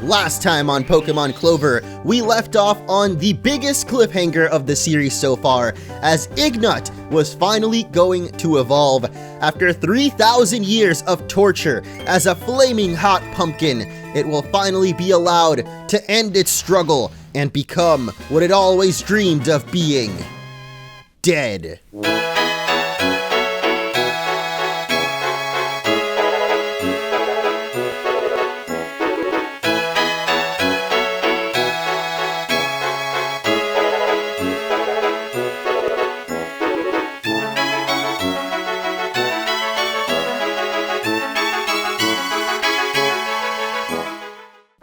Last time on Pokemon Clover, we left off on the biggest cliffhanger of the series so far, as Ignat was finally going to evolve. After 3,000 years of torture as a flaming hot pumpkin, it will finally be allowed to end its struggle and become what it always dreamed of being: dead.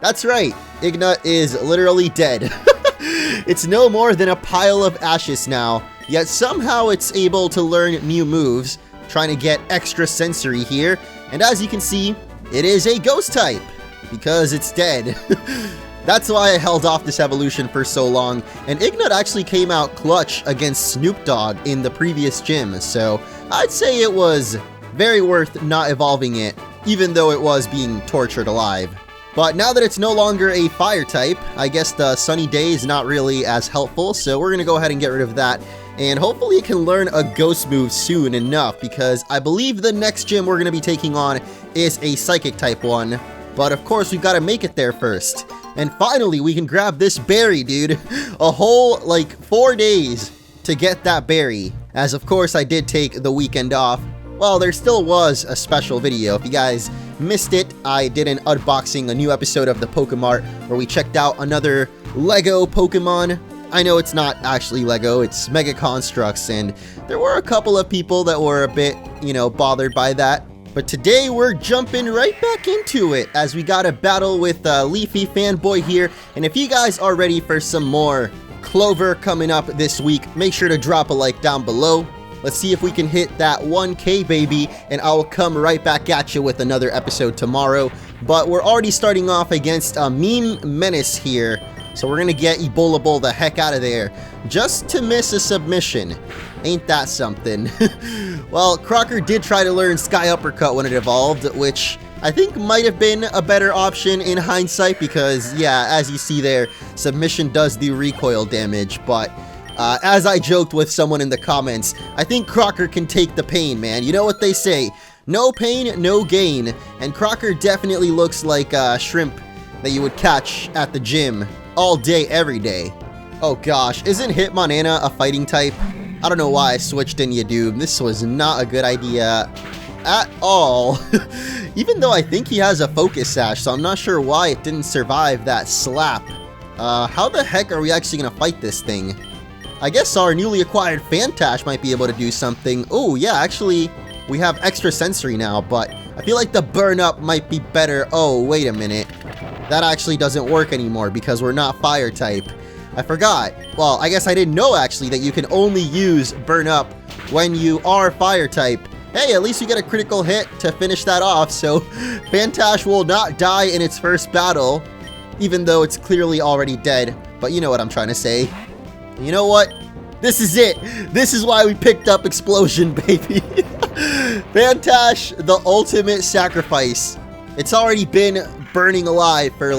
That's right, Ignat is literally dead. It's no more than a pile of ashes now, yet somehow it's able to learn new moves, trying to get extra sensory here, and as you can see, it is a ghost type, because it's dead. That's why I held off this evolution for so long, and Ignat actually came out clutch against Snoop Dogg in the previous gym, so I'd say it was very worth not evolving it, even though it was being tortured alive. But now that it's no longer a fire type, I guess the sunny day is not really as helpful, so we're going to go ahead and get rid of that. And hopefully it can learn a ghost move soon enough, because I believe the next gym we're going to be taking on is a psychic type one. But of course we've got to make it there first. And finally we can grab this berry, dude. A whole, 4 days to get that berry. As of course I did take the weekend off. Well, there still was a special video. If you guys missed it, I did an unboxing, a new episode of the Pokemart, where we checked out another Lego Pokemon. I know it's not actually Lego, it's Mega Constructs, and there were a couple of people that were a bit, bothered by that. But today we're jumping right back into it, as we got a battle with Leafy Fanboy here, and if you guys are ready for some more Clover coming up this week, make sure to drop a like down below. Let's see if we can hit that 1K, baby, and I will come right back at you with another episode tomorrow. But we're already starting off against a mean menace here, so we're gonna get Ebola Bowl the heck out of there, just to miss a submission. Ain't that something? Well, Crocker did try to learn Sky Uppercut when it evolved, which I think might have been a better option in hindsight, because, yeah, as you see there, submission does do recoil damage, but as I joked with someone in the comments, I think Crocker can take the pain, man. You know what they say, no pain, no gain. And Crocker definitely looks like a shrimp that you would catch at the gym all day, every day. Oh gosh, isn't Hitmonana a fighting type? I don't know why I switched in Yadoob. This was not a good idea at all. Even though I think he has a Focus Sash, so I'm not sure why it didn't survive that slap. How the heck are we actually gonna fight this thing? I guess our newly acquired Fantash might be able to do something. Oh, yeah, actually, we have extra sensory now, but I feel like the burn up might be better. Oh, wait a minute. That actually doesn't work anymore because we're not fire type. I forgot. Well, I guess I didn't know, actually, that you can only use burn up when you are fire type. Hey, at least you get a critical hit to finish that off, so Fantash will not die in its first battle, even though it's clearly already dead. But you know what I'm trying to say. You know what? This is it. This is why we picked up Explosion, baby. Fantash, the ultimate sacrifice. It's already been burning alive for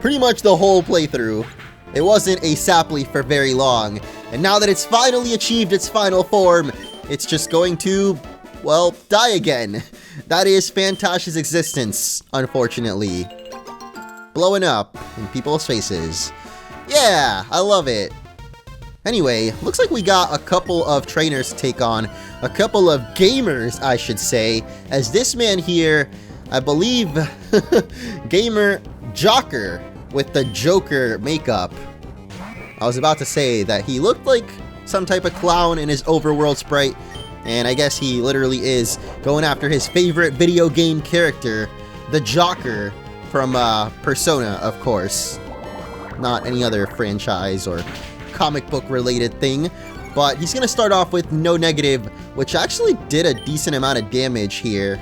pretty much the whole playthrough. It wasn't a Saply for very long. And now that it's finally achieved its final form, it's just going to, well, die again. That is Fantash's existence, unfortunately. Blowing up in people's faces. Yeah, I love it. Anyway, looks like we got a couple of trainers to take on, a couple of gamers, I should say, as this man here, I believe, Gamer Jocker with the Joker makeup. I was about to say that he looked like some type of clown in his overworld sprite, and I guess he literally is going after his favorite video game character, the Joker from Persona, of course. Not any other franchise or comic book related thing, but he's gonna start off with no negative, which actually did a decent amount of damage here.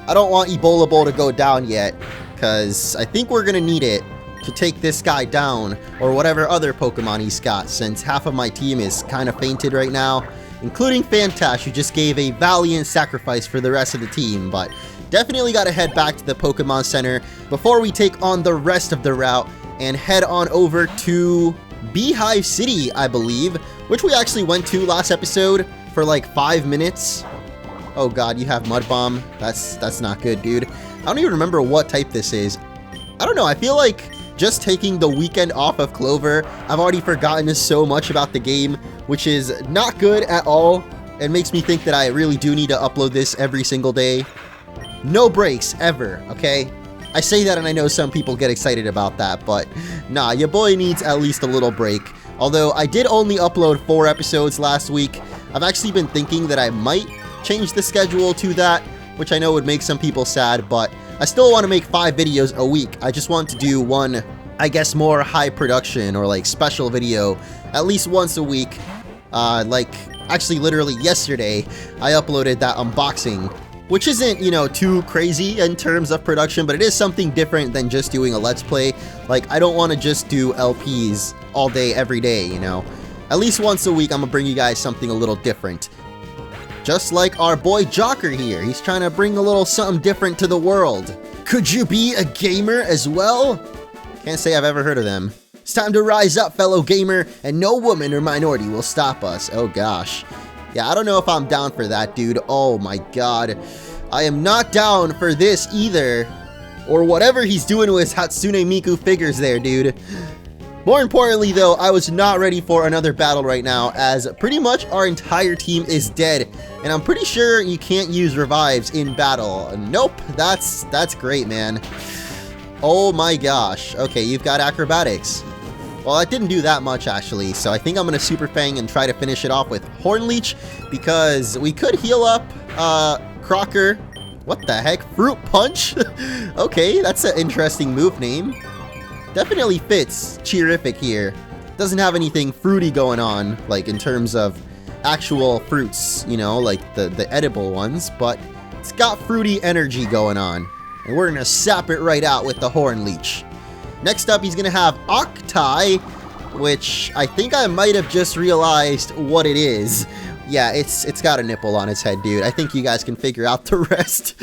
I don't want Ebola Bowl to go down yet, because I think we're gonna need it to take this guy down, or whatever other Pokemon he's got, since half of my team is kind of fainted right now, including Fantash, who just gave a valiant sacrifice for the rest of the team. But definitely gotta head back to the Pokemon Center before we take on the rest of the route and head on over to Beehive City, I believe, which we actually went to last episode for like 5 minutes. Oh god, you have Mud Bomb. That's not good, dude. I don't even remember what type this is. I don't know, I feel like just taking the weekend off of Clover, I've already forgotten so much about the game, which is not good at all. It makes me think that I really do need to upload this every single day. No breaks, ever, okay? I say that and I know some people get excited about that, but nah, your boy needs at least a little break. Although I did only upload 4 episodes last week, I've actually been thinking that I might change the schedule to that, which I know would make some people sad, but I still want to make 5 videos a week. I just want to do one, I guess, more high production or like special video at least once a week. Like, actually literally yesterday, I uploaded that unboxing, which isn't, you know, too crazy in terms of production, but it is something different than just doing a Let's Play. Like, I don't want to just do LPs all day, every day, you know. At least once a week, I'm gonna bring you guys something a little different. Just like our boy Jocker here, he's trying to bring a little something different to the world. Could you be a gamer as well? Can't say I've ever heard of them. It's time to rise up, fellow gamer, and no woman or minority will stop us. Oh gosh. Yeah, I don't know if I'm down for that, dude. Oh my god. I am not down for this either. Or whatever he's doing with his Hatsune Miku figures there, dude. More importantly, though, I was not ready for another battle right now, as pretty much our entire team is dead. And I'm pretty sure you can't use revives in battle. Nope, that's great, man. Oh my gosh. Okay, you've got acrobatics. Well, I didn't do that much, actually, so I think I'm going to Super Fang and try to finish it off with Horn Leech, because we could heal up Crocker. What the heck? Fruit Punch? Okay, that's an interesting move name. Definitely fits Cheerific here. Doesn't have anything fruity going on, like in terms of actual fruits, you know, like the edible ones, but it's got fruity energy going on. And we're going to sap it right out with the Horn Leech. Next up, he's going to have Octai, which I think I might have just realized what it is. Yeah, it's got a nipple on its head, dude. I think you guys can figure out the rest.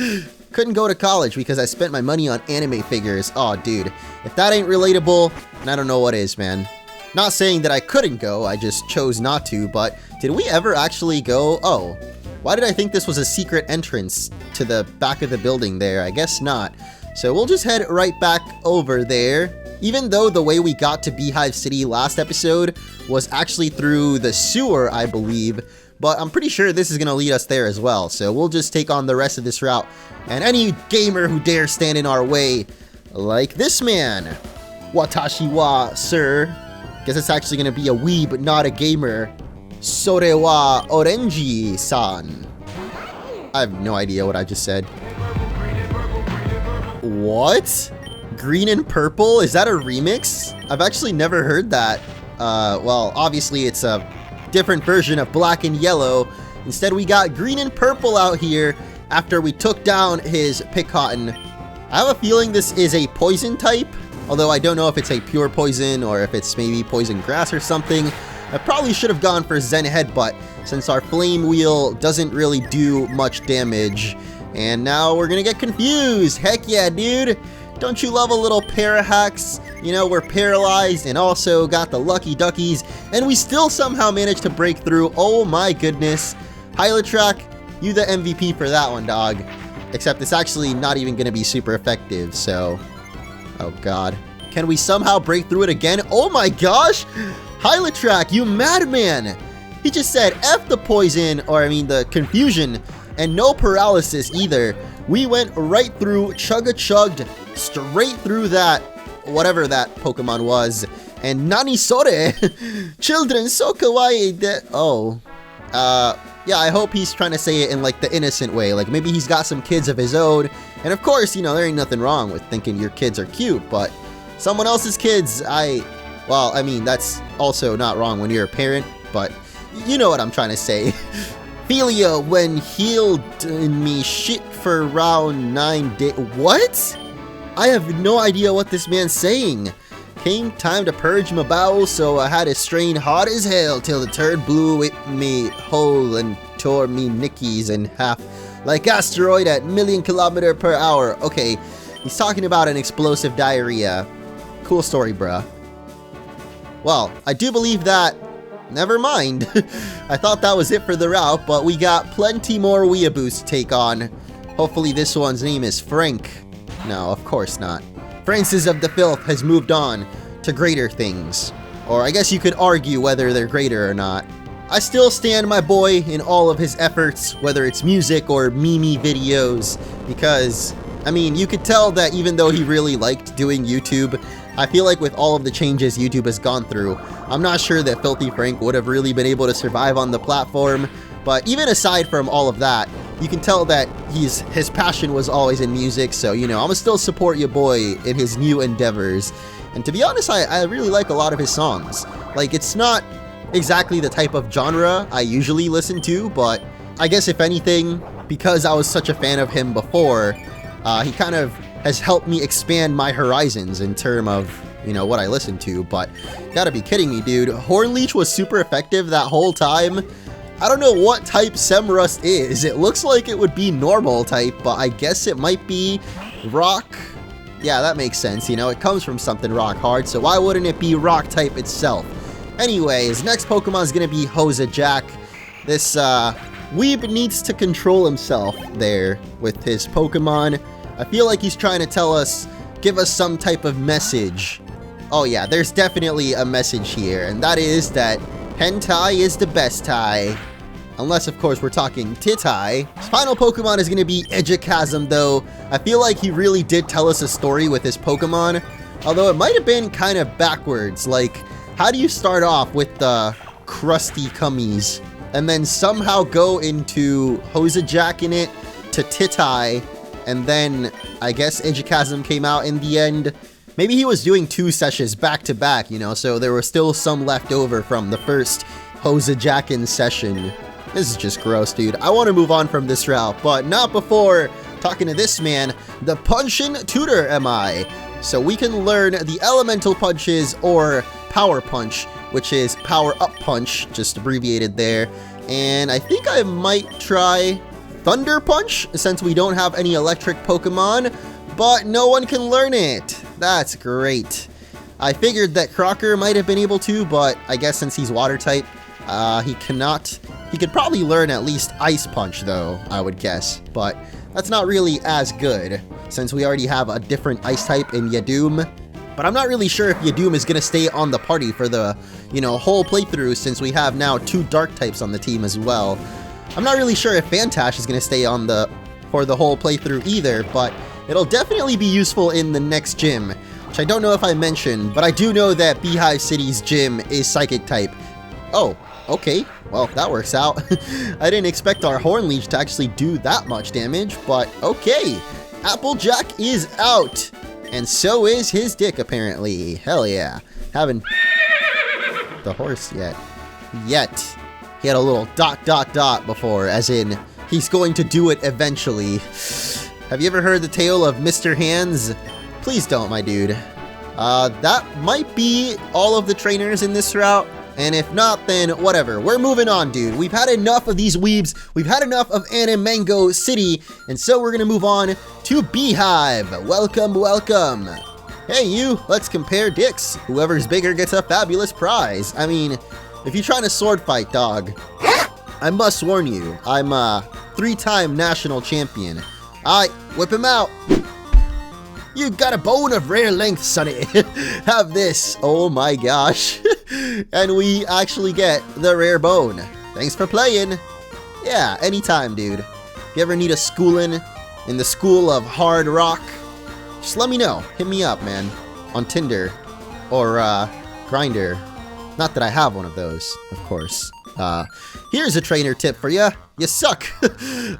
Couldn't go to college because I spent my money on anime figures. Oh, dude. If that ain't relatable, then I don't know what is, man. Not saying that I couldn't go, I just chose not to, but did we ever actually go? Oh, why did I think this was a secret entrance to the back of the building there? I guess not. So we'll just head right back over there. Even though the way we got to Beehive City last episode was actually through the sewer, I believe, but I'm pretty sure this is going to lead us there as well. So we'll just take on the rest of this route. And any gamer who dares stand in our way, like this man. Watashi wa, sir. Guess it's actually going to be a wee, but not a gamer. Sore wa Orange-san. I have no idea what I just said. What? Green and purple? Is that a remix? I've actually never heard that. Well, obviously it's a different version of black and yellow. Instead, we got green and purple out here after we took down his Pickcotton. I have a feeling this is a poison type, although I don't know if it's a pure poison or if it's maybe poison grass or something. I probably should have gone for Zen Headbutt since our Flame Wheel doesn't really do much damage. And now we're gonna get confused. Heck yeah, dude. Don't you love a little para-hacks? You know, we're paralyzed and also got the Lucky Duckies, and we still somehow managed to break through. Oh my goodness. Hylatrack, you the MVP for that one, dog. Except it's actually not even gonna be super effective, so... Oh god. Can we somehow break through it again? Oh my gosh! Hylatrack, you madman! He just said F the poison, or I mean the confusion, and no paralysis either. We went right through, chugga-chugged, straight through that, whatever that Pokemon was. And Nani Sore! Children, so kawaii oh. Yeah, I hope he's trying to say it in like the innocent way. Like maybe he's got some kids of his own. And of course, you know, there ain't nothing wrong with thinking your kids are cute, but someone else's kids, well, I mean, that's also not wrong when you're a parent, but you know what I'm trying to say. Philia when healed in me shit for around 9 days. What? I have no idea what this man's saying. Came time to purge my bowels, so I had to strain hard as hell till the turd blew it me whole and tore me nickies in half. Like asteroid at million-kilometer-per-hour. Okay, he's talking about an explosive diarrhea. Cool story, bruh. Well, I do believe that... Never mind. I thought that was it for the route, but we got plenty more weeaboos to take on. Hopefully this one's name is Frank. No, of course not. Francis of the Filth has moved on to greater things. Or I guess you could argue whether they're greater or not. I still stand my boy in all of his efforts, whether it's music or meme videos, because, I mean, you could tell that even though he really liked doing YouTube, I feel like with all of the changes YouTube has gone through, I'm not sure that Filthy Frank would have really been able to survive on the platform. But even aside from all of that, you can tell that his passion was always in music, so, you know, I'm gonna still support your boy in his new endeavors. And to be honest, I really like a lot of his songs. Like, it's not exactly the type of genre I usually listen to, but I guess if anything, because I was such a fan of him before, he kind of has helped me expand my horizons in terms of, you know, what I listen to. But gotta be kidding me, dude. Hornleech was super effective that whole time. I don't know what type Semrust is. It looks like it would be normal type, but I guess it might be rock. Yeah, that makes sense. You know, it comes from something rock hard, so why wouldn't it be rock type itself? Anyways, next Pokemon is going to be Jack. This weeb needs to control himself there with his Pokemon. I feel like he's trying to tell us, give us some type of message. Oh yeah, there's definitely a message here, and that is that hentai is the best tie. Unless, of course, we're talking Titai. His final Pokemon is going to be Edgechasm, though. I feel like he really did tell us a story with his Pokemon. Although it might have been kind of backwards. Like, how do you start off with the crusty cummies and then somehow go into Jack in it to Titai, and then I guess Edgechasm came out in the end? Maybe he was doing 2 sessions back to back, you know, so there was still some left over from the first Jackin session. This is just gross, dude. I want to move on from this route, but not before talking to this man, the Punchin Tutor am I. So we can learn the elemental punches or power punch, which is power up punch, just abbreviated there. And I think I might try Thunder Punch since we don't have any electric Pokemon, but no one can learn it. That's great. I figured that Crocker might have been able to, but I guess since he's water type, he cannot. He could probably learn at least Ice Punch though, I would guess, but that's not really as good since we already have a different ice type in Yadoom. But I'm not really sure if Yadoom is going to stay on the party for the, you know, whole playthrough since we have now 2 dark types on the team as well. I'm not really sure if Fantash is going to stay on for the whole playthrough either, but it'll definitely be useful in the next gym, which I don't know if I mentioned, but I do know that Beehive City's gym is Psychic type. Oh, okay. Well, that works out. I didn't expect our Hornleech to actually do that much damage, but okay. Applejack is out, and so is his dick, apparently. Hell yeah. Haven't the horse yet. He had a little ... before, as in, he's going to do it eventually. Have you ever heard the tale of Mr. Hands? Please don't, my dude. That might be all of the trainers in this route. And if not, then whatever. We're moving on, dude. We've had enough of these weebs. We've had enough of Animango City. And so we're going to move on to Beehive. Welcome, welcome. Hey, you. Let's compare dicks. Whoever's bigger gets a fabulous prize. I mean, if you're trying to sword fight, dog, I must warn you, I'm a 3-time national champion. Alright, whip him out. You got a bone of rare length, sonny. Have this. Oh my gosh. And we actually get the rare bone. Thanks for playing. Yeah, anytime, dude. If you ever need a schooling in the school of hard rock, just let me know. Hit me up, man. On Tinder. Or, Grindr. Not that I have one of those, of course. Here's a trainer tip for ya. You suck.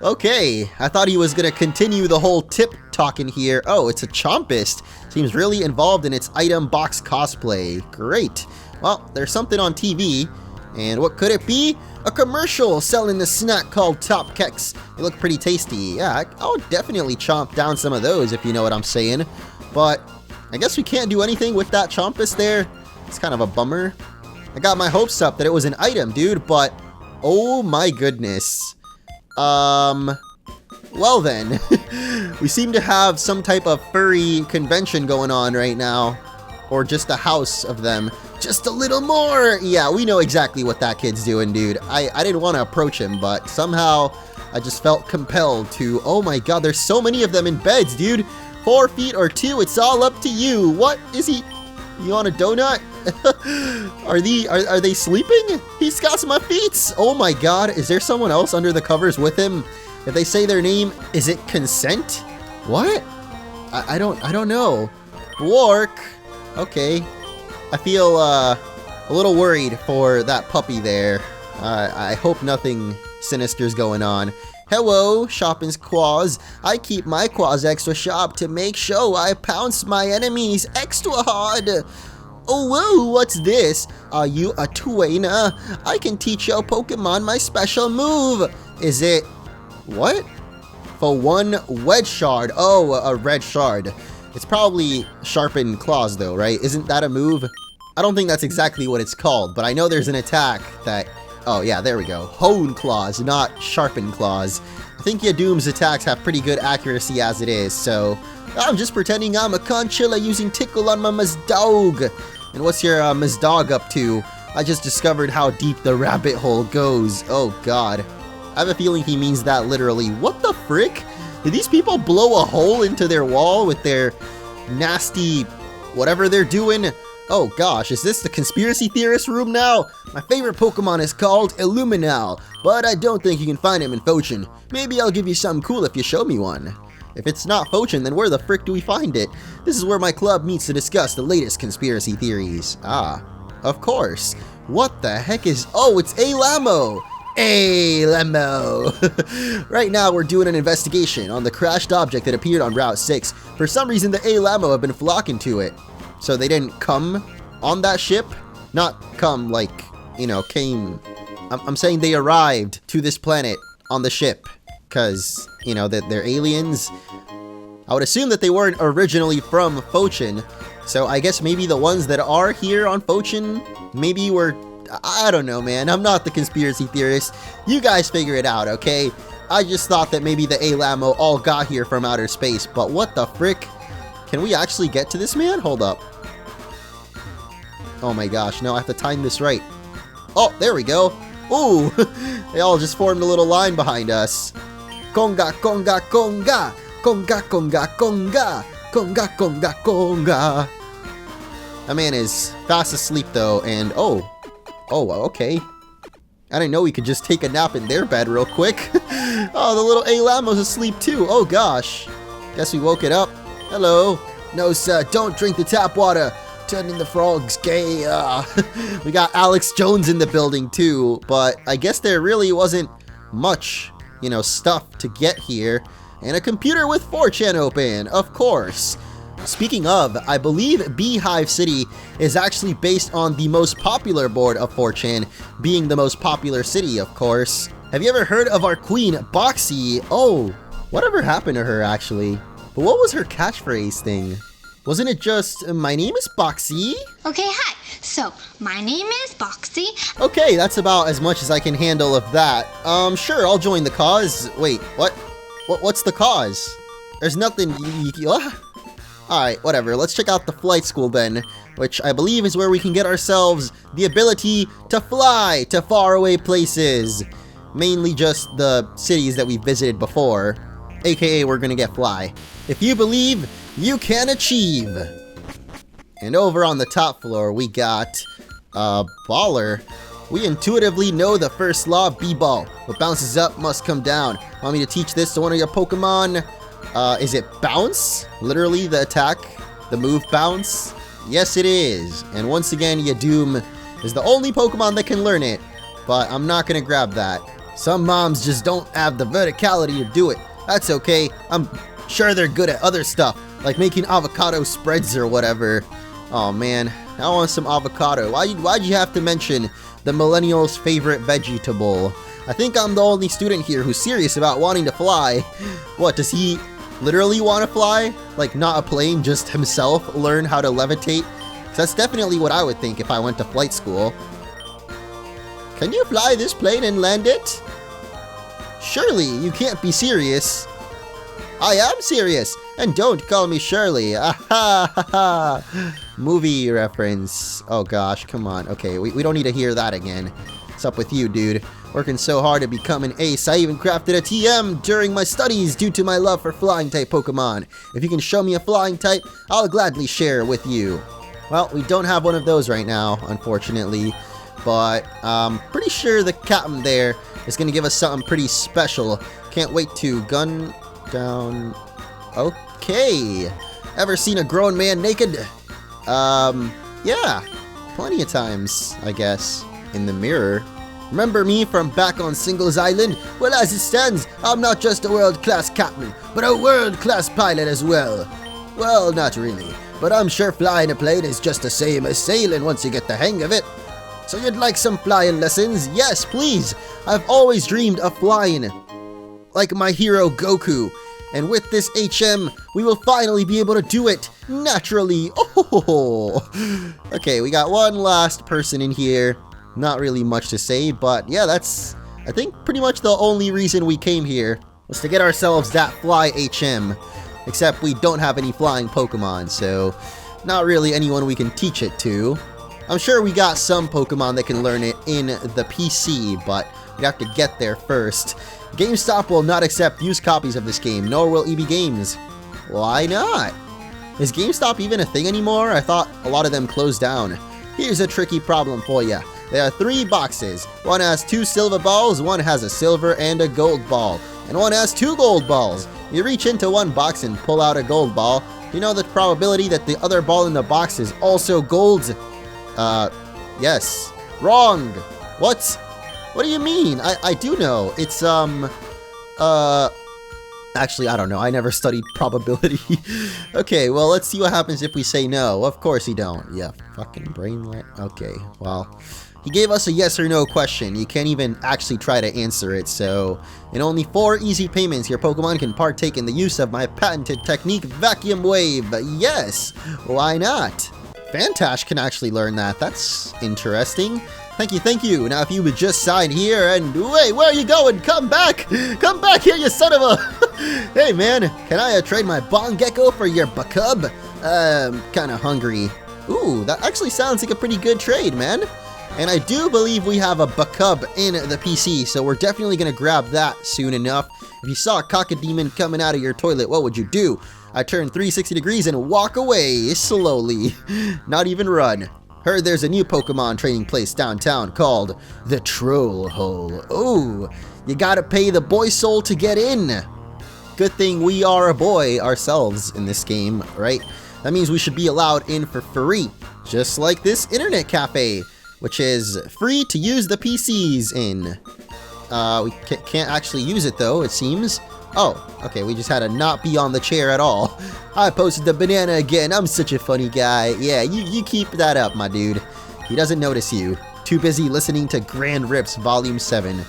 Okay, I thought he was gonna continue the whole tip talking here. Oh, it's a Chompist. Seems really involved in its item box cosplay. Great. Well, there's something on TV. And what could it be? A commercial selling the snack called Top Keks. They look pretty tasty. Yeah, I'll definitely chomp down some of those if you know what I'm saying. But I guess we can't do anything with that Chompist there. It's kind of a bummer. I got my hopes up that it was an item, dude, but oh my goodness. Well then, we seem to have some type of furry convention going on right now. Or just a house of them. Just a little more! Yeah, we know exactly what that kid's doing, dude. I didn't want to approach him, but somehow I just felt compelled to. Oh my god, there's so many of them in beds, dude. 4 feet or 2, it's all up to you. What is he? You want a donut? Are they sleeping? He's got some feet. Oh my god, is there someone else under the covers with him? If they say their name, is it Consent? What? I don't know. Work. Okay. I feel a little worried for that puppy there. I hope nothing sinister's going on. Hello, Shopping's Quaws. I keep my quaws extra sharp to make sure I pounce my enemies extra hard. Oh, whoa, what's this? Are you a trainer? I can teach your Pokemon my special move. Is it... what? For 1 wedge shard. Oh, a red shard. It's probably sharpened claws though, right? Isn't that a move? I don't think that's exactly what it's called, but I know there's an attack that... oh yeah, there we go. Hone claws, not sharpened claws. I think Yadoom's attacks have pretty good accuracy as it is, so... I'm just pretending I'm a conchilla using tickle on my Mazdog. And what's your Mazdog up to? I just discovered how deep the rabbit hole goes. Oh god. I have a feeling he means that literally. What the frick? Did these people blow a hole into their wall with their nasty whatever they're doing? Oh gosh, is this the conspiracy theorist room now? My favorite Pokemon is called Illuminal, but I don't think you can find him in Fochin. Maybe I'll give you something cool if you show me one. If it's not Fochin, then where the frick do we find it? This is where my club meets to discuss the latest conspiracy theories. Ah, of course. What the heck is... oh, it's Alamo! Alamo! Right now, we're doing an investigation on the crashed object that appeared on Route 6. For some reason, the Alamo have been flocking to it. So they didn't come on that ship? Not come like, you know, came... I'm saying they arrived to this planet on the ship. Because, you know, that they're aliens. I would assume that they weren't originally from Fochin. So I guess maybe the ones that are here on Fochin maybe were... I don't know, man. I'm not the conspiracy theorist. You guys figure it out, okay? I just thought that maybe the Alamo all got here from outer space, but what the frick? Can we actually get to this man? Hold up. Oh my gosh, no, I have to time this right. Oh, there we go. Ooh, they all just formed a little line behind us. Conga, conga, conga. Conga, conga, conga. Conga, conga, conga. That man is fast asleep though, and oh, okay. I didn't know we could just take a nap in their bed real quick. Oh, the little Alamo's asleep too. Oh gosh. Guess we woke it up. Hello. No sir, don't drink the tap water. Turning the frogs gay. We got Alex Jones in the building too, but I guess there really wasn't much, you know, stuff to get here. And a computer with 4chan open, of course. Speaking of, I believe Beehive City is actually based on the most popular board of 4chan, being the most popular city, of course. Have you ever heard of our queen, Boxy? Oh, whatever happened to her, actually? But what was her catchphrase thing? Wasn't it just, my name is Boxy? Okay, hi. So, my name is Boxy. Okay, that's about as much as I can handle of that. Sure, I'll join the cause. Wait, what? What's the cause? There's nothing... Alright, whatever. Let's check out the flight school then, which I believe is where we can get ourselves the ability to fly to faraway places. Mainly just the cities that we visited before. AKA, we're gonna get fly. If you believe, you can achieve. And over on the top floor, we got Baller. We intuitively know the first law of B-Ball. What bounces up must come down. Want me to teach this to one of your Pokemon? Is it Bounce? Literally the attack? The move Bounce? Yes, it is. And once again, Yadoom is the only Pokemon that can learn it. But I'm not gonna grab that. Some moms just don't have the verticality to do it. That's okay. I'm sure they're good at other stuff, like making avocado spreads or whatever. Oh man, I want some avocado. Why'd you have to mention the millennials' favorite vegetable? I think I'm the only student here who's serious about wanting to fly. What, does he literally want to fly? Like, not a plane, just himself learn how to levitate? 'Cause that's definitely what I would think if I went to flight school. Can you fly this plane and land it? Surely, you can't be serious. I am serious. And don't call me Shirley. Ah ha ha ha. Movie reference. Oh gosh, come on. Okay, we don't need to hear that again. What's up with you, dude? Working so hard to become an ace, I even crafted a TM during my studies due to my love for flying type Pokemon. If you can show me a flying type, I'll gladly share with you. Well, we don't have one of those right now, unfortunately. But I'm pretty sure the captain there is going to give us something pretty special. Can't wait to gun down. Okay. Ever seen a grown man naked? Yeah. Plenty of times, I guess. In the mirror. Remember me from back on Singles Island? Well, as it stands, I'm not just a world-class captain, but a world-class pilot as well. Well, not really, but I'm sure flying a plane is just the same as sailing once you get the hang of it. So you'd like some flying lessons? Yes, please. I've always dreamed of flying, like my hero Goku. And with this HM, we will finally be able to do it naturally. Oh, okay, we got one last person in here. Not really much to say, but yeah, that's, I think, pretty much the only reason we came here was to get ourselves that fly HM. Except we don't have any flying Pokemon, so not really anyone we can teach it to. I'm sure we got some Pokemon that can learn it in the PC, but we have to get there first. GameStop will not accept used copies of this game, nor will EB Games. Why not? Is GameStop even a thing anymore? I thought a lot of them closed down. Here's a tricky problem for you. There are 3 boxes. One has 2 silver balls, one has a silver and a gold ball, and one has 2 gold balls. You reach into one box and pull out a gold ball. You know the probability that the other ball in the box is also gold? Yes. Wrong. What? What do you mean? I do know. It's, actually, I don't know. I never studied probability. Okay, well, let's see what happens if we say no. Of course you don't. Yeah, fucking brainlet. Okay, well, he gave us a yes or no question. You can't even actually try to answer it, so in only 4 easy payments, your Pokemon can partake in the use of my patented technique, Vacuum Wave. Yes, why not? Fantash can actually learn that. That's interesting. Thank you, thank you. Now if you would just sign here and... Wait, where are you going? Come back! Come back here, you son of a... Hey, man, can I trade my Bongecko for your Bakub? I'm kinda hungry. Ooh, that actually sounds like a pretty good trade, man. And I do believe we have a Bakub in the PC, so we're definitely gonna grab that soon enough. If you saw a Cacodemon coming out of your toilet, what would you do? I turn 360 degrees and walk away slowly. Not even run. Heard there's a new Pokemon training place downtown called the Troll Hole. Oh, you gotta pay the boy soul to get in. Good thing we are a boy ourselves in this game, right? That means we should be allowed in for free. Just like this internet cafe, which is free to use the PCs in. We can't actually use it though, it seems. Oh, okay, we just had to not be on the chair at all. I posted the banana again. I'm such a funny guy. Yeah, you keep that up, my dude. He doesn't notice you. Too busy listening to Grand Rips Volume 7.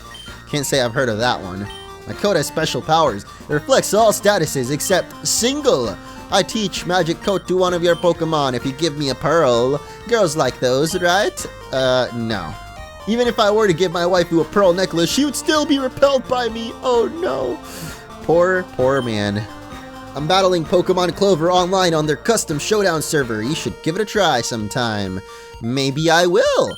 Can't say I've heard of that one. My code has special powers. It reflects all statuses except single. I teach magic coat to one of your Pokemon if you give me a pearl. Girls like those, right? No. Even if I were to give my waifu a pearl necklace, she would still be repelled by me. Oh no. Poor man. I'm battling Pokemon Clover online on their custom showdown server. You should give it a try sometime. Maybe I will.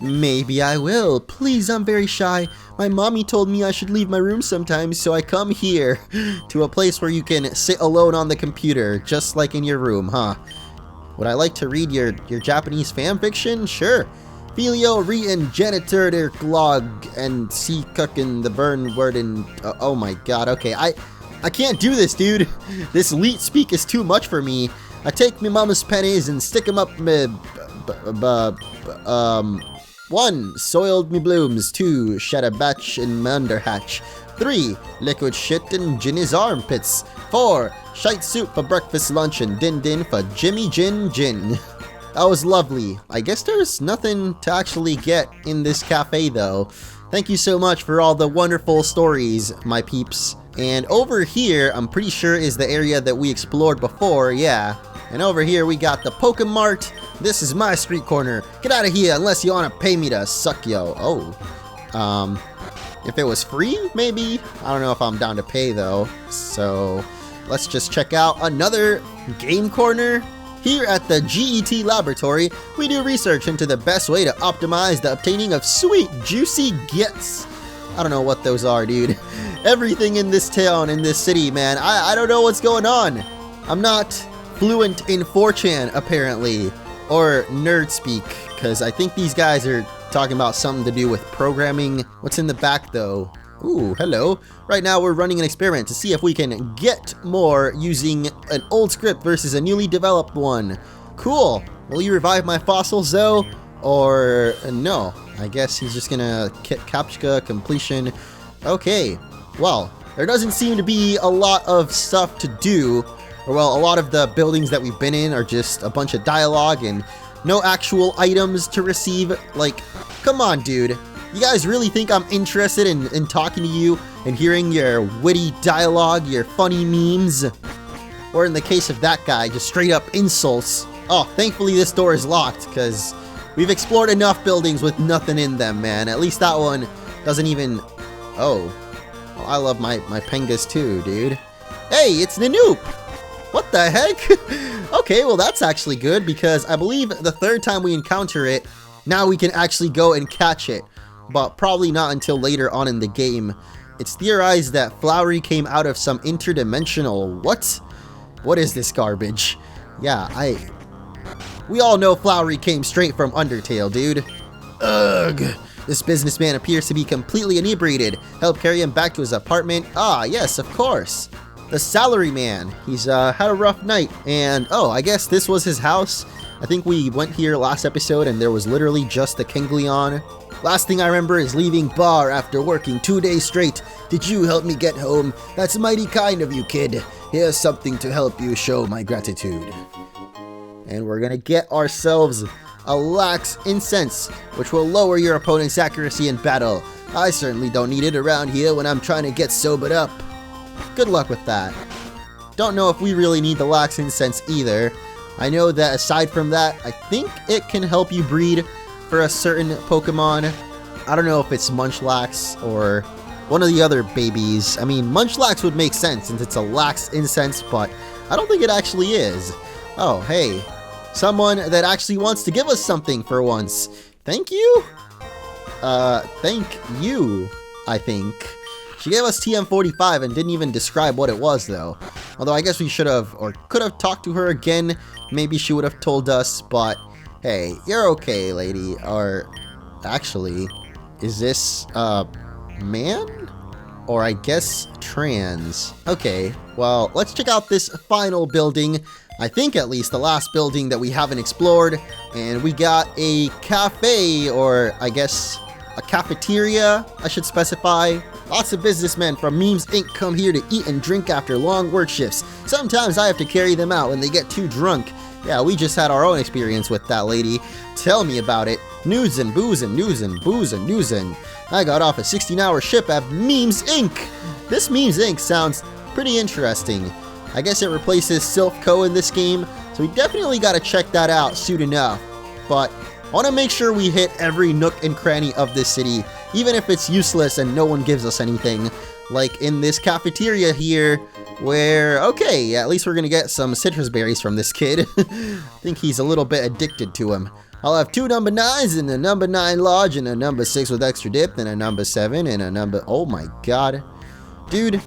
Maybe I will. Please, I'm very shy. My mommy told me I should leave my room sometimes, so I come here to a place where you can sit alone on the computer, just like in your room, huh? Would I like to read your Japanese fanfiction? Sure. Filio Reetin Janitor der Glog and Sea Cookin the Burn Word and oh my god, okay, I can't do this, dude. This elite speak is too much for me. I take me mama's pennies and stick 'em up me 1. Soiled me blooms. 2. Shed a batch in my underhatch. 3. Liquid shit in Ginny's armpits. 4. Shite soup for breakfast, lunch, and din for Jimmy Gin. That was lovely. I guess there's nothing to actually get in this cafe though. Thank you so much for all the wonderful stories, my peeps. And over here, I'm pretty sure is the area that we explored before, yeah. And over here we got the Pokemart. This is my street corner. Get out of here unless you want to pay me to suck yo. Oh. If it was free, maybe? I don't know if I'm down to pay though. So, let's just check out another game corner. Here at the GET laboratory, we do research into the best way to optimize the obtaining of sweet, juicy gets. I don't know what those are, dude. Everything in this town, in this city, man, I don't know what's going on. I'm not fluent in 4chan, apparently, or nerd speak, because I think these guys are talking about something to do with programming. What's in the back, though? Ooh, hello. Right now we're running an experiment to see if we can get more using an old script versus a newly developed one. Cool. Will you revive my fossils, though? Or no? I guess he's just gonna captcha completion. Okay. Well, there doesn't seem to be a lot of stuff to do. Or, well, a lot of the buildings that we've been in are just a bunch of dialogue and no actual items to receive. Like, come on, dude. You guys really think I'm interested in talking to you and hearing your witty dialogue, your funny memes? Or in the case of that guy, just straight up insults. Oh, thankfully this door is locked, because we've explored enough buildings with nothing in them, man. At least that one doesn't even... Oh. Well, I love my pengas too, dude. Hey, it's Nanoop! What the heck? Okay, well that's actually good, because I believe the third time we encounter it, now we can actually go and catch it. But probably not until later on in the game. It's theorized that Flowery came out of some interdimensional... What? What is this garbage? Yeah, we all know Flowery came straight from Undertale, dude. Ugh. This businessman appears to be completely inebriated. Help carry him back to his apartment. Ah, yes, of course. The salary man. He's had a rough night. And, oh, I guess this was his house. I think we went here last episode and there was literally just the Kingleon. Last thing I remember is leaving bar after working 2 days straight. Did you help me get home? That's mighty kind of you, kid. Here's something to help you show my gratitude. And we're gonna get ourselves a lax incense, which will lower your opponent's accuracy in battle. I certainly don't need it around here when I'm trying to get sobered up. Good luck with that. Don't know if we really need the lax incense either. I know that aside from that, I think it can help you breed for a certain Pokemon. I don't know if it's Munchlax or one of the other babies. I mean, Munchlax would make sense since it's a lax incense, but I don't think it actually is. Oh, hey. Someone that actually wants to give us something for once. Thank you? Thank you, I think. She gave us TM45 and didn't even describe what it was, though. Although I guess we should have, or could have talked to her again. Maybe she would have told us, but hey, you're okay, lady. Or, actually, is this, man? Or I guess trans. Okay, well, let's check out this final building. I think at least the last building that we haven't explored. And we got a cafe, or I guess a cafeteria, I should specify. Lots of businessmen from Memes Inc. come here to eat and drink after long work shifts. Sometimes I have to carry them out when they get too drunk. Yeah, we just had our own experience with that lady. Tell me about it. News and booze and news and booze and news and... I got off a 16-hour ship at Memes Inc. This Memes Inc. sounds pretty interesting. I guess it replaces Sylph Co. in this game, so we definitely gotta check that out soon enough. But I want to make sure we hit every nook and cranny of this city, even if it's useless and no one gives us anything. Like in this cafeteria here, where, okay, at least we're gonna get some citrus berries from this kid. I think he's a little bit addicted to him. I'll have 2 number 9s and a number 9 large and a number 6 with extra dip and a number 7 and a number... Oh my god. Dude,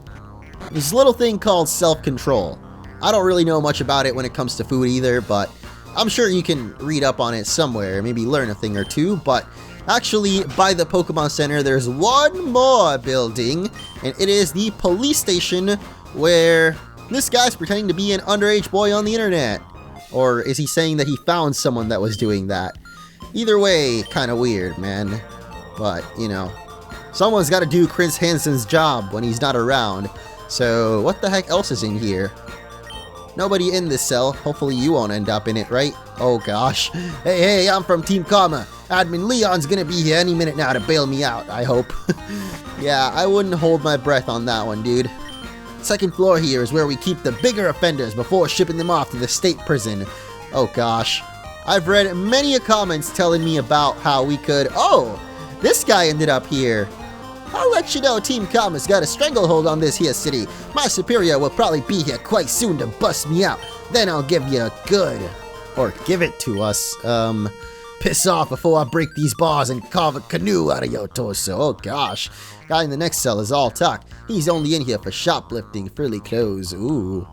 this little thing called self-control. I don't really know much about it when it comes to food either, but I'm sure you can read up on it somewhere, maybe learn a thing or two, but actually, by the Pokemon Center, there's one more building, and it is the police station where this guy's pretending to be an underage boy on the internet. Or is he saying that he found someone that was doing that? Either way, kind of weird, man. But, you know, someone's got to do Chris Hansen's job when he's not around. So, what the heck else is in here? Nobody in this cell. Hopefully you won't end up in it, right? Oh gosh. Hey, I'm from Team Karma. Admin Leon's gonna be here any minute now to bail me out, I hope. Yeah, I wouldn't hold my breath on that one, dude. Second floor here is where we keep the bigger offenders before shipping them off to the state prison. Oh gosh. I've read many comments telling me about how we could... Oh! This guy ended up here. I'll let you know Team Comma's got a stranglehold on this here city. My superior will probably be here quite soon to bust me out. Then I'll give you a good, or give it to us, piss off before I break these bars and carve a canoe out of your torso. Oh gosh. Guy in the next cell is all talk. He's only in here for shoplifting frilly clothes. Ooh.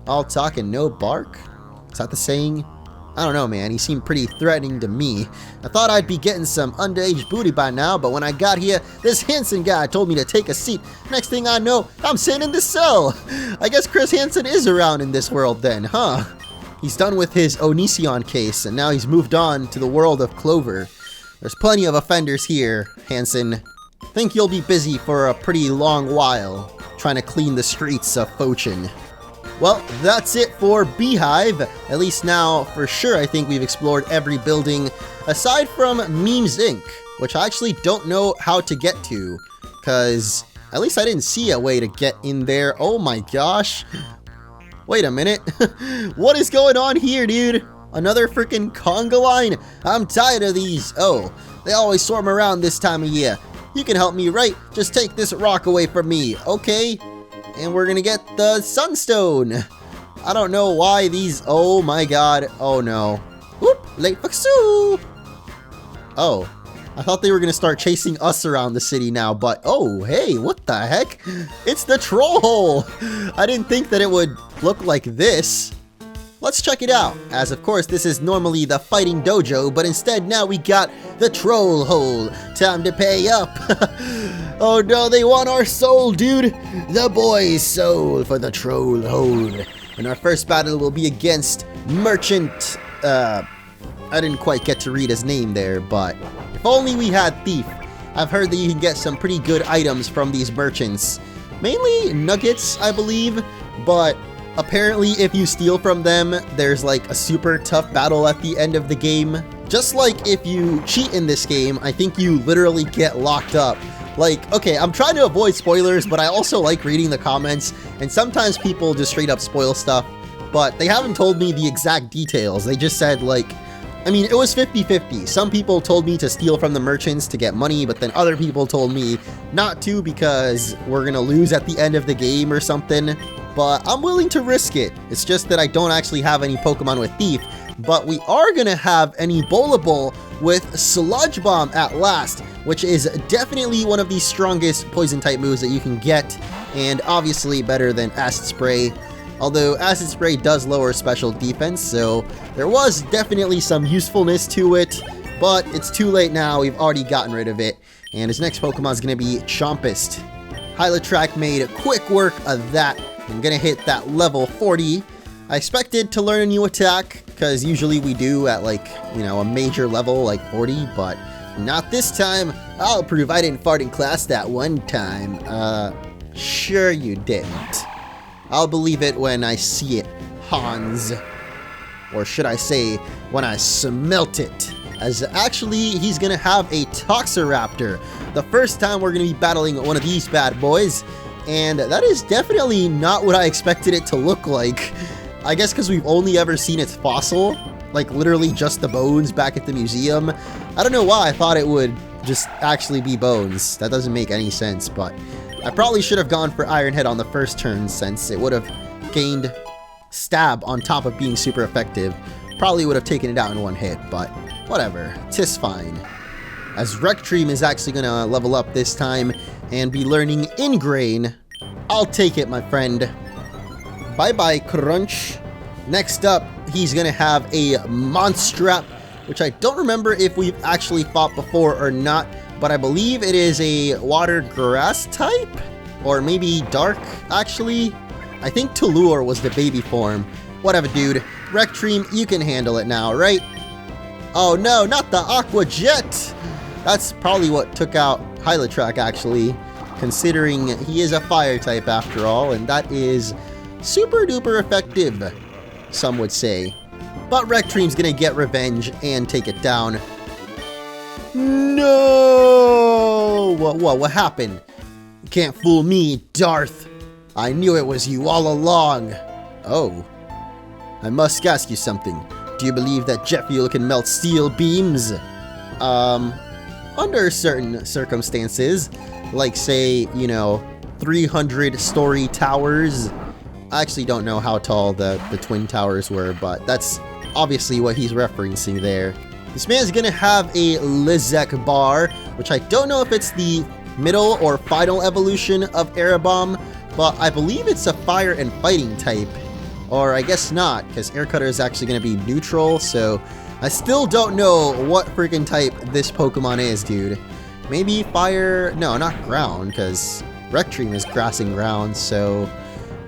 All talk and no bark? Is that the saying? I don't know, man. He seemed pretty threatening to me. I thought I'd be getting some underage booty by now, but when I got here, this Hansen guy told me to take a seat. Next thing I know, I'm sitting in the cell. I guess Chris Hansen is around in this world then, huh? He's done with his Onision case, and now he's moved on to the world of Clover. There's plenty of offenders here, Hansen. Think you'll be busy for a pretty long while, trying to clean the streets of Fochin. Well, that's it for Beehive. At least now, for sure, I think we've explored every building, aside from Memes Inc., which I actually don't know how to get to, because at least I didn't see a way to get in there. Oh my gosh. Wait a minute. What is going on here, dude? Another freaking conga line? I'm tired of these. Oh, they always swarm around this time of year. You can help me, right? Just take this rock away from me, okay? And we're gonna get the Sunstone. I don't know why these... Oh my god. Oh no. Whoop! Late Fuxu! Oh. I thought they were gonna start chasing us around the city now, but... Oh, hey, what the heck? It's the troll hole! I didn't think that it would look like this. Let's check it out, as of course this is normally the fighting dojo, but instead now we got the troll hole. Time to pay up. Oh no, they want our soul, dude. The boy's soul for the troll hole. And our first battle will be against Merchant, I didn't quite get to read his name there, but if only we had Thief. I've heard that you can get some pretty good items from these merchants. Mainly nuggets, I believe, but apparently if you steal from them, there's like a super tough battle at the end of the game. Just like if you cheat in this game, I think you literally get locked up. Like, okay, I'm trying to avoid spoilers, but I also like reading the comments, and sometimes people just straight up spoil stuff, but they haven't told me the exact details. They just said, like, I mean, it was 50-50. Some people told me to steal from the merchants to get money, but then other people told me not to because we're gonna lose at the end of the game or something. But I'm willing to risk it. It's just that I don't actually have any Pokemon with Thief, but we are gonna have an Ebola Bowl with Sludge Bomb at last, which is definitely one of the strongest poison type moves that you can get, and obviously better than Acid Spray. Although Acid Spray does lower special defense, so there was definitely some usefulness to it, but it's too late now. We've already gotten rid of it, and his next Pokemon is going to be Chompist. Hylitrack made quick work of that. I'm going to hit that level 40. I expected to learn a new attack, because usually we do at like, you know, a major level like 40, but not this time. I'll prove I didn't fart in class that one time. Sure you didn't. I'll believe it when I see it, Hans. Or should I say, when I smelt it. As actually, he's gonna have a Toxiraptor. The first time we're gonna be battling one of these bad boys. And that is definitely not what I expected it to look like. I guess because we've only ever seen its fossil. Like literally just the bones back at the museum. I don't know why I thought it would just actually be bones. That doesn't make any sense, but... I probably should have gone for Iron Head on the first turn since it would have gained stab on top of being super effective. Probably would have taken it out in one hit, but whatever, 'tis fine. As Rectream is actually gonna level up this time and be learning Ingrain, I'll take it, my friend. Bye-bye, Crunch. Next up, he's gonna have a Monstrap, which I don't remember if we've actually fought before or not, but I believe it is a water grass type? Or maybe dark, actually? I think Tulur was the baby form. Whatever, dude. Rectream, you can handle it now, right? Oh no, not the Aqua Jet! That's probably what took out Hylitrack, actually, considering he is a fire type after all, and that is super duper effective, some would say. But Rectream's gonna get revenge and take it down. No! What happened? You can't fool me, Darth. I knew it was you all along. Oh. I must ask you something. Do you believe that jet fuel can melt steel beams? Under certain circumstances. like say, you know, 300-story towers. I actually don't know how tall the twin towers were, but that's obviously what he's referencing there. This man's gonna have a Lizek bar, which I don't know if it's the middle or final evolution of Air Bomb, but I believe it's a fire and fighting type. Or I guess not, because Air Cutter is actually gonna be neutral, so I still don't know what freaking type this Pokemon is, dude. Maybe fire, no, not ground, because Rectream is grass and ground, so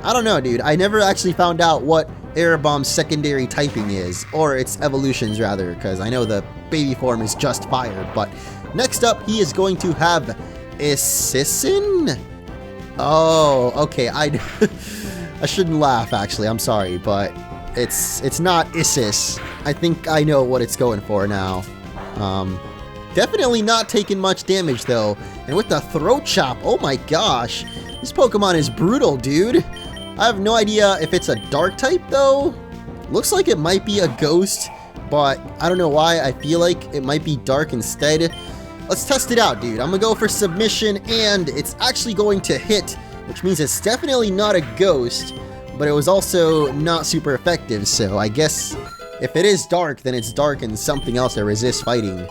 I don't know, dude. I never actually found out what Air Bomb's secondary typing is, or its evolutions rather, because I know the baby form is just fire. But next up, he is going to have Ississin? Oh, okay, I shouldn't laugh actually, I'm sorry, but it's not Issis. I think I know what it's going for now. Definitely not taking much damage though, and with the throat chop, oh my gosh, this Pokemon is brutal, dude. I have no idea if it's a dark type though. Looks like it might be a ghost, but I don't know why I feel like it might be dark instead. Let's test it out, dude. I'm gonna go for submission, and it's actually going to hit, which means it's definitely not a ghost, but it was also not super effective, so I guess if it is dark, then it's dark and something else that resists fighting.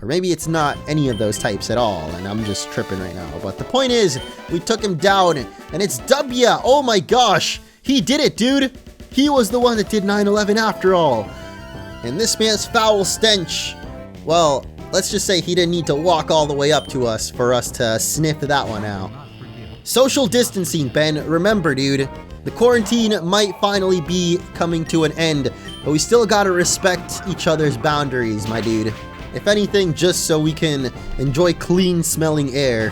Or maybe it's not any of those types at all, and I'm just tripping right now. But the point is, we took him down, and it's W! Oh my gosh! He did it, dude! He was the one that did 9/11 after all! And this man's foul stench, well, let's just say he didn't need to walk all the way up to us for us to sniff that one out. Social distancing, Ben. Remember, dude, the quarantine might finally be coming to an end, but we still gotta respect each other's boundaries, my dude. If anything, just so we can enjoy clean-smelling air.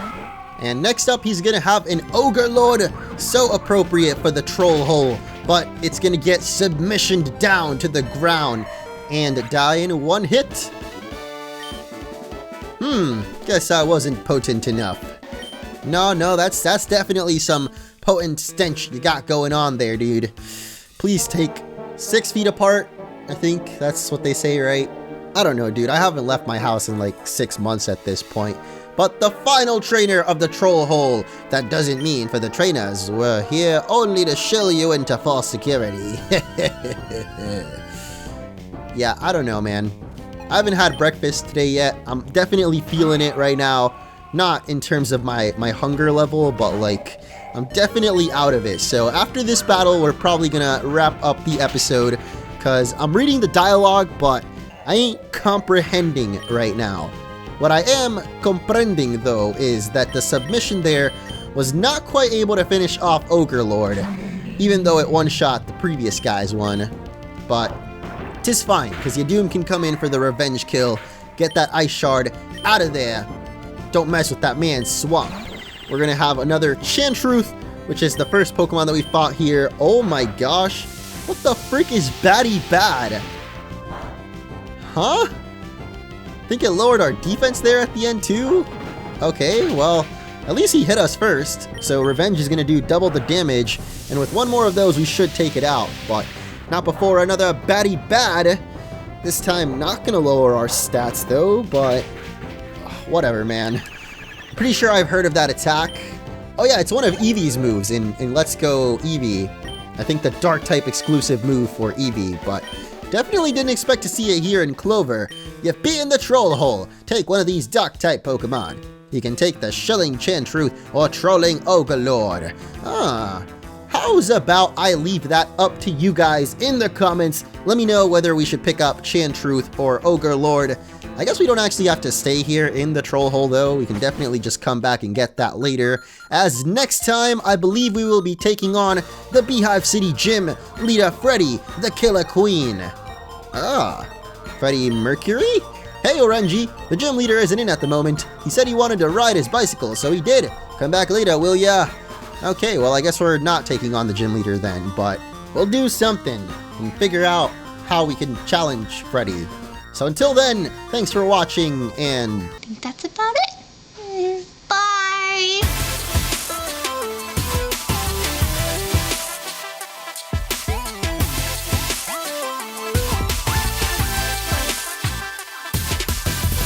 And next up, he's gonna have an Ogre Lord, so appropriate for the troll hole, but it's gonna get submissioned down to the ground and die in one hit. Guess I wasn't potent enough. No, that's definitely some potent stench you got going on there, dude. Please take 6 feet apart. I think that's what they say, right? I don't know, dude. I haven't left my house in like 6 months at this point. But the final trainer of the troll hole. That doesn't mean for the trainers. We're here only to shill you into false security. Yeah, I don't know, man. I haven't had breakfast today yet. I'm definitely feeling it right now. Not in terms of my hunger level, but like, I'm definitely out of it. So after this battle, we're probably gonna wrap up the episode, because I'm reading the dialogue, but I ain't comprehending right now. What I am comprending, though, is that the submission there was not quite able to finish off Ogre Lord, even though it one-shot the previous guy's one. But 'tis fine, because Yadum can come in for the revenge kill, get that Ice Shard out of there. Don't mess with that man's swamp. We're gonna have another Chantruth, which is the first Pokemon that we fought here. Oh my gosh, what the frick is Batty Bad? Huh? Think it lowered our defense there at the end too? Okay, well, at least he hit us first, so Revenge is gonna do double the damage, and with one more of those we should take it out, but not before another Batty Bad. This time not gonna lower our stats though, but whatever, man. I'm pretty sure I've heard of that attack. Oh yeah, it's one of Eevee's moves in Let's Go Eevee. I think the dark type exclusive move for Eevee, but definitely didn't expect to see it here in Clover. You've beaten the troll hole. Take one of these dark type Pokemon. You can take the Shilling Chantruth or Trolling Ogre Lord. How's about I leave that up to you guys in the comments? Let me know whether we should pick up Chantruth or Ogre Lord. I guess we don't actually have to stay here in the troll hole though. We can definitely just come back and get that later. As next time, I believe we will be taking on the Beehive City Gym leader Freddy, the Killer Queen. Freddie Mercury? Hey Orangey, the gym leader isn't in at the moment. He said he wanted to ride his bicycle, so he did. Come back later, will ya? Okay, well I guess we're not taking on the gym leader then, but we'll do something and figure out how we can challenge Freddy. So until then, thanks for watching, and I think that's